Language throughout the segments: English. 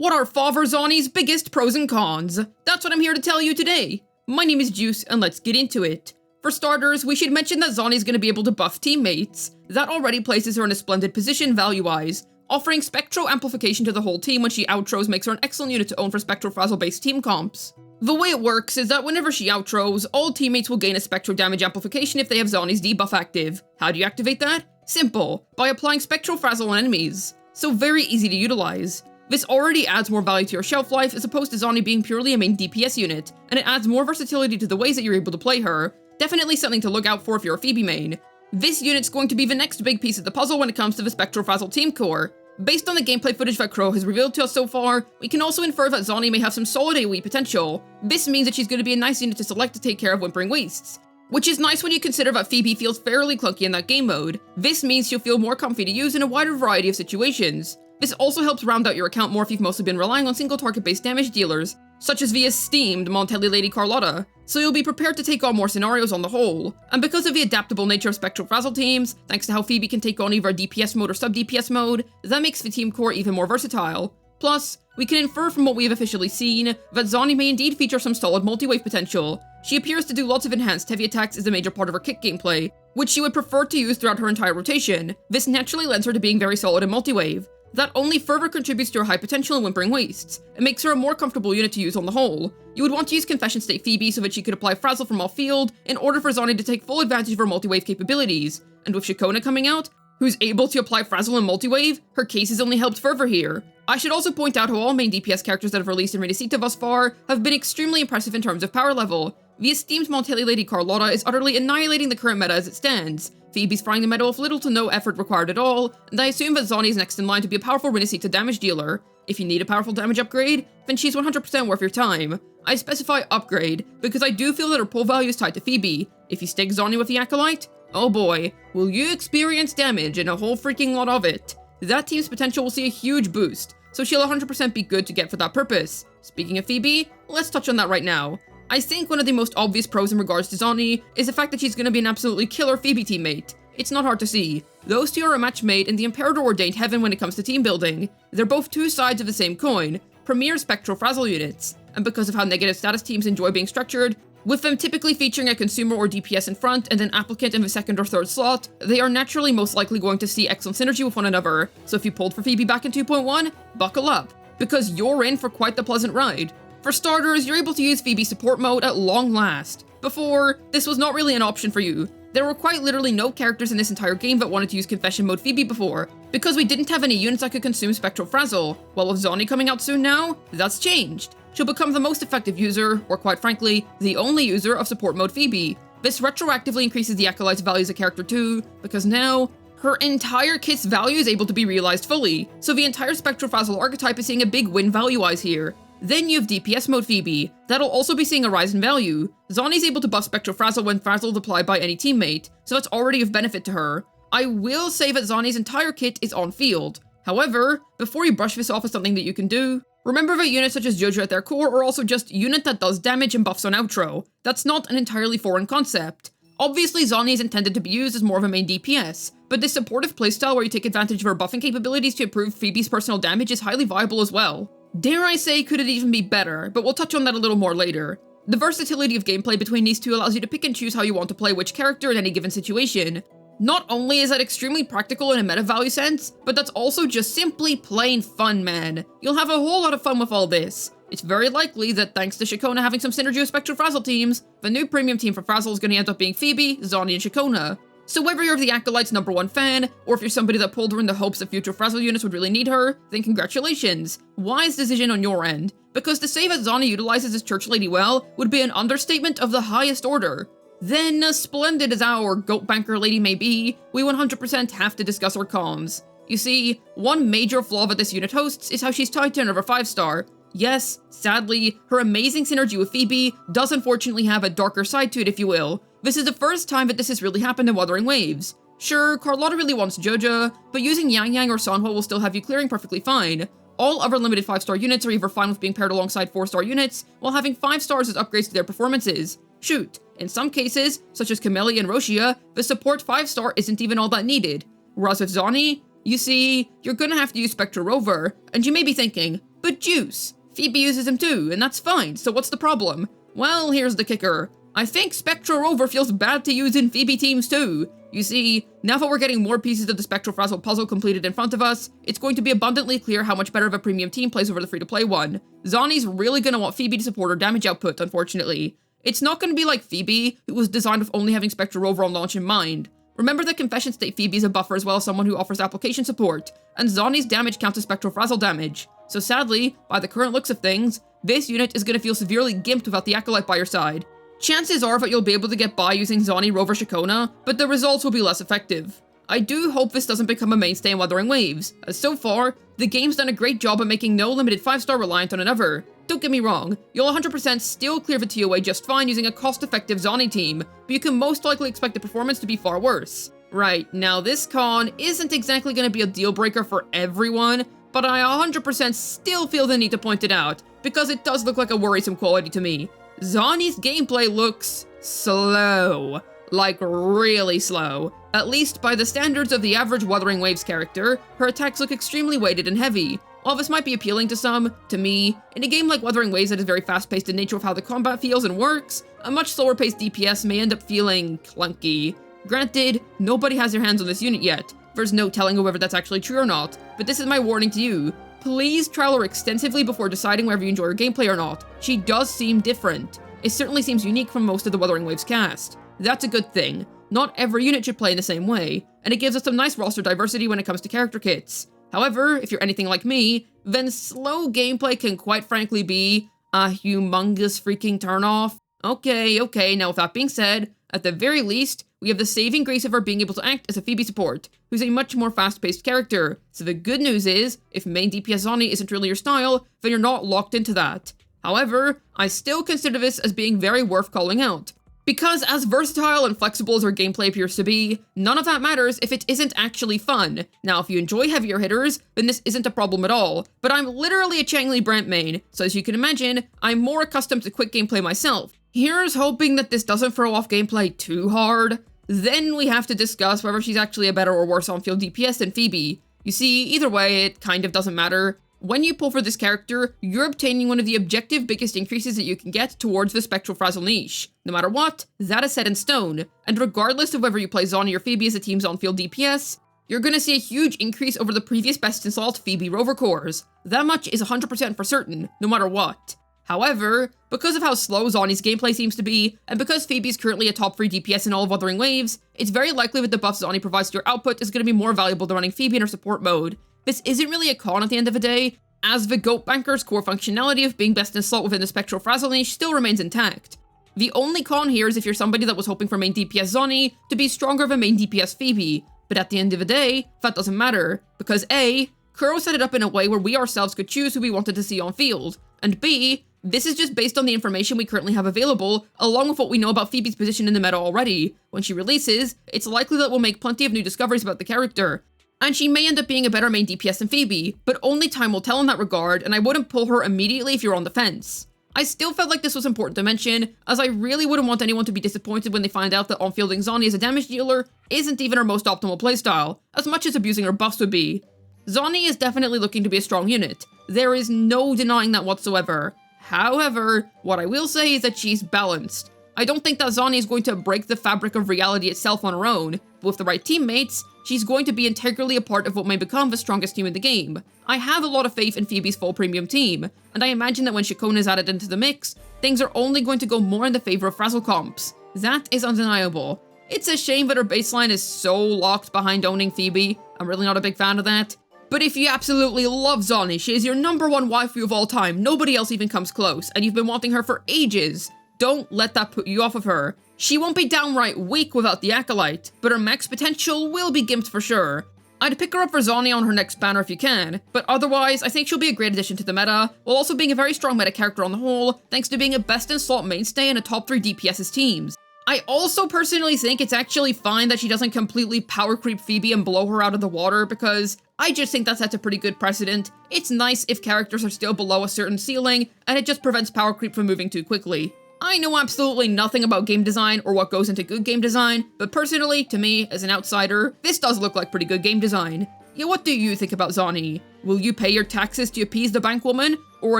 What are Father Zani's biggest pros and cons? That's what I'm here to tell you today. My name is Juice, and let's get into it. For starters, we should mention that Zani's going to be able to buff teammates. That already places her in a splendid position value-wise. Offering spectral amplification to the whole team when she outros makes her an excellent unit to own for spectral frazzle-based team comps. The way it works is that whenever she outros, all teammates will gain a spectral damage amplification if they have Zani's debuff active. How do you activate that? Simple, by applying spectral frazzle on enemies. So very easy to utilize. This already adds more value to your shelf life as opposed to Zani being purely a main DPS unit, and it adds more versatility to the ways that you're able to play her. Definitely something to look out for if you're a Phoebe main. This unit's going to be the next big piece of the puzzle when it comes to the Spectral Frazzle team core. Based on the gameplay footage that Crow has revealed to us so far, we can also infer that Zani may have some solid AOE potential. This means that she's going to be a nice unit to select to take care of Whimpering Wastes. Which is nice when you consider that Phoebe feels fairly clunky in that game mode. This means she'll feel more comfy to use in a wider variety of situations. This also helps round out your account more if you've mostly been relying on single target based damage dealers, such as the esteemed Montelli Lady Carlotta, so you'll be prepared to take on more scenarios on the whole. And because of the adaptable nature of Spectral Frazzle teams, thanks to how Phoebe can take on either DPS mode or sub-DPS mode, that makes the team core even more versatile. Plus, we can infer from what we have officially seen that Zani may indeed feature some solid multi-wave potential. She appears to do lots of enhanced heavy attacks as a major part of her kick gameplay, which she would prefer to use throughout her entire rotation. This naturally lends her to being very solid in multi-wave. That only further contributes to her high potential in Whimpering Wastes. It makes her a more comfortable unit to use on the whole. You would want to use Confession State Phoebe so that she could apply Frazzle from off-field in order for Zani to take full advantage of her multi-wave capabilities. And with Shikona coming out, who's able to apply Frazzle in multi-wave, her case is only helped further here. I should also point out how all main DPS characters that have released in Renacita thus far have been extremely impressive in terms of power level. The esteemed Montelli Lady Carlotta is utterly annihilating the current meta as it stands. Phoebe's frying the meta with little to no effort required at all, and I assume that Zani is next in line to be a powerful Renacita damage dealer. If you need a powerful damage upgrade, then she's 100% worth your time. I specify upgrade, because I do feel that her pull value is tied to Phoebe. If you stick Zani with the Acolyte, oh boy, will you experience damage and a whole freaking lot of it. That team's potential will see a huge boost, so she'll 100% be good to get for that purpose. Speaking of Phoebe, let's touch on that right now. I think one of the most obvious pros in regards to Zani is the fact that she's going to be an absolutely killer Phoebe teammate. It's not hard to see. Those two are a match made in the Imperator ordained heaven when it comes to team building. They're both two sides of the same coin, premier Spectral Frazzle units, and because of how negative status teams enjoy being structured, with them typically featuring a consumer or DPS in front and an applicant in the second or third slot, they are naturally most likely going to see excellent synergy with one another. So if you pulled for Phoebe back in 2.1, buckle up, because you're in for quite the pleasant ride. For starters, you're able to use Phoebe support mode at long last. Before, this was not really an option for you. There were quite literally no characters in this entire game that wanted to use Confession mode Phoebe before, because we didn't have any units that could consume Spectral Frazzle. Well, with Zani coming out soon now, that's changed. She'll become the most effective user, or quite frankly, the only user of support mode Phoebe. This retroactively increases the Acolyte's value as a character too, because now, her entire kit's value is able to be realized fully, so the entire Spectral Frazzle archetype is seeing a big win value-wise here. Then you have DPS mode Phoebe, that'll also be seeing a rise in value. Zani's able to buff Spectral Frazzle when Frazzle is applied by any teammate, so that's already of benefit to her. I will say that Zani's entire kit is on field. However, before you brush this off as something that you can do, remember that units such as Jojo at their core are also just unit that does damage and buffs on outro. That's not an entirely foreign concept. Obviously Zani is intended to be used as more of a main DPS, but this supportive playstyle where you take advantage of her buffing capabilities to improve Phoebe's personal damage is highly viable as well. Dare I say, could it even be better, but we'll touch on that a little more later. The versatility of gameplay between these two allows you to pick and choose how you want to play which character in any given situation. Not only is that extremely practical in a meta value sense, but that's also just simply plain fun, man. You'll have a whole lot of fun with all this. It's very likely that thanks to Shikona having some synergy with Spectral Frazzle teams, the new premium team for Frazzle is going to end up being Phoebe, Zani, and Shikona. So whether you're the Acolyte's #1 fan, or if you're somebody that pulled her in the hopes that future Frazzle units would really need her, then congratulations. Wise decision on your end. Because to say that Zani utilizes his church lady well would be an understatement of the highest order. Then, as splendid as our goat banker lady may be, we 100% have to discuss her comms. You see, one major flaw that this unit hosts is how she's tied to another 5-star. Yes, sadly, her amazing synergy with Phoebe does unfortunately have a darker side to it, if you will. This is the first time that this has really happened in Wuthering Waves. Sure, Carlotta really wants Jojo, but using Yang Yang or Sanhua will still have you clearing perfectly fine. All other limited 5-star units are either fine with being paired alongside 4-star units, while having 5 stars as upgrades to their performances. Shoot, in some cases, such as Camellia and Roshia, the support 5-star isn't even all that needed. Whereas with Zani, you see, you're gonna have to use Spectre Rover, and you may be thinking, But Juice, Phoebe uses him too, and that's fine, so what's the problem? Well, here's the kicker. I think Spectral Rover feels bad to use in Phoebe teams too. You see, now that we're getting more pieces of the Spectral Frazzle puzzle completed in front of us, it's going to be abundantly clear how much better of a premium team plays over the free-to-play one. Zani's really gonna want Phoebe to support her damage output, unfortunately. It's not gonna be like Phoebe, who was designed with only having Spectral Rover on launch in mind. Remember that Confession State Phoebe is a buffer as well as someone who offers application support, and Zani's damage counts as Spectral Frazzle damage. So sadly, by the current looks of things, this unit is gonna feel severely gimped without the Acolyte by your side. Chances are that you'll be able to get by using Zani, Rover, Shakona, but the results will be less effective. I do hope this doesn't become a mainstay in Wuthering Waves, as so far, the game's done a great job at making no limited 5-star reliant on another. Don't get me wrong, you'll 100% still clear the TOA just fine using a cost-effective Zani team, but you can most likely expect the performance to be far worse. Right, now this con isn't exactly going to be a deal breaker for everyone, but I 100% still feel the need to point it out, because it does look like a worrisome quality to me. Zani's gameplay looks slow. Like, really slow. At least by the standards of the average Wuthering Waves character, her attacks look extremely weighted and heavy. While this might be appealing to some, to me, in a game like Wuthering Waves that is very fast-paced in nature of how the combat feels and works, a much slower-paced DPS may end up feeling clunky. Granted, nobody has their hands on this unit yet. There's no telling whether that's actually true or not, but this is my warning to you. Please trial her extensively before deciding whether you enjoy her gameplay or not. She does seem different. It certainly seems unique from most of the Wuthering Waves cast. That's a good thing. Not every unit should play in the same way, and it gives us some nice roster diversity when it comes to character kits. However, if you're anything like me, then slow gameplay can quite frankly be a humongous freaking turnoff. Okay, now with that being said, at the very least, we have the saving grace of her being able to act as a Phoebe support, who's a much more fast-paced character. So the good news is, if main DPS Zani isn't really your style, then you're not locked into that. However, I still consider this as being very worth calling out. Because as versatile and flexible as her gameplay appears to be, none of that matters if it isn't actually fun. Now, if you enjoy heavier hitters, then this isn't a problem at all, but I'm literally a Changli Brant main, so as you can imagine, I'm more accustomed to quick gameplay myself. Here's hoping that this doesn't throw off gameplay too hard. Then we have to discuss whether she's actually a better or worse on-field DPS than Phoebe. You see, either way, it kind of doesn't matter. When you pull for this character, you're obtaining one of the objective biggest increases that you can get towards the Spectral Frazzle niche. No matter what, that is set in stone, and regardless of whether you play Zani or Phoebe as a team's on-field DPS, you're gonna see a huge increase over the previous best installed Phoebe Rover cores. That much is 100% for certain, no matter what. However, because of how slow Zani's gameplay seems to be, and because Phoebe's currently a top 3 DPS in all of Wuthering Waves, it's very likely that the buffs Zani provides to your output is going to be more valuable than running Phoebe in her support mode. This isn't really a con at the end of the day, as the Goat Banker's core functionality of being best in slot within the Spectral Frazzle niche still remains intact. The only con here is if you're somebody that was hoping for main DPS Zani to be stronger than main DPS Phoebe, but at the end of the day, that doesn't matter, because A, Kuro set it up in a way where we ourselves could choose who we wanted to see on field, and B, this is just based on the information we currently have available, along with what we know about Phoebe's position in the meta already. When she releases, it's likely that we'll make plenty of new discoveries about the character, and she may end up being a better main DPS than Phoebe, but only time will tell in that regard, and I wouldn't pull her immediately if you're on the fence. I still felt like this was important to mention, as I really wouldn't want anyone to be disappointed when they find out that on-fielding Zani as a damage dealer isn't even her most optimal playstyle, as much as abusing her buffs would be. Zani is definitely looking to be a strong unit. There is no denying that whatsoever. However, what I will say is that she's balanced. I don't think that Zani is going to break the fabric of reality itself on her own, but with the right teammates, she's going to be integrally a part of what may become the strongest team in the game. I have a lot of faith in Phoebe's full premium team, and I imagine that when Shakona is added into the mix, things are only going to go more in the favor of Frazzle comps. That is undeniable. It's a shame that her baseline is so locked behind owning Phoebe. I'm really not a big fan of that. But if you absolutely love Zani, she is your #1 waifu of all time, nobody else even comes close, and you've been wanting her for ages, don't let that put you off of her. She won't be downright weak without the Acolyte, but her max potential will be gimped for sure. I'd pick her up for Zani on her next banner if you can, but otherwise, I think she'll be a great addition to the meta, while also being a very strong meta character on the whole, thanks to being a best-in-slot mainstay in a top 3 DPS's teams. I also personally think it's actually fine that she doesn't completely power creep Phoebe and blow her out of the water, because I just think that sets a pretty good precedent. It's nice if characters are still below a certain ceiling, and it just prevents power creep from moving too quickly. I know absolutely nothing about game design or what goes into good game design, but personally, to me, as an outsider, this does look like pretty good game design. Yeah, what do you think about Zani? Will you pay your taxes to appease the bank woman, or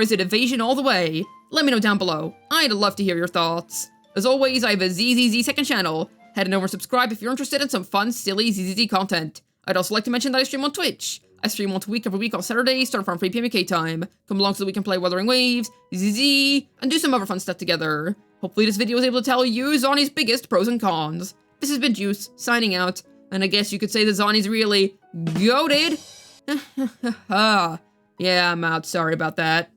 is it evasion all the way? Let me know down below. I'd love to hear your thoughts. As always, I have a ZZZ second channel. Head on over and subscribe if you're interested in some fun, silly ZZZ content. I'd also like to mention that I stream on Twitch. I stream once a week every week on Saturdays, starting from 3 PM UK time. Come along so we can play Wuthering Waves, ZZZ, and do some other fun stuff together. Hopefully this video was able to tell you Zani's biggest pros and cons. This has been Juice, signing out, and I guess you could say that Zani's really goated. Yeah, I'm out. Sorry about that.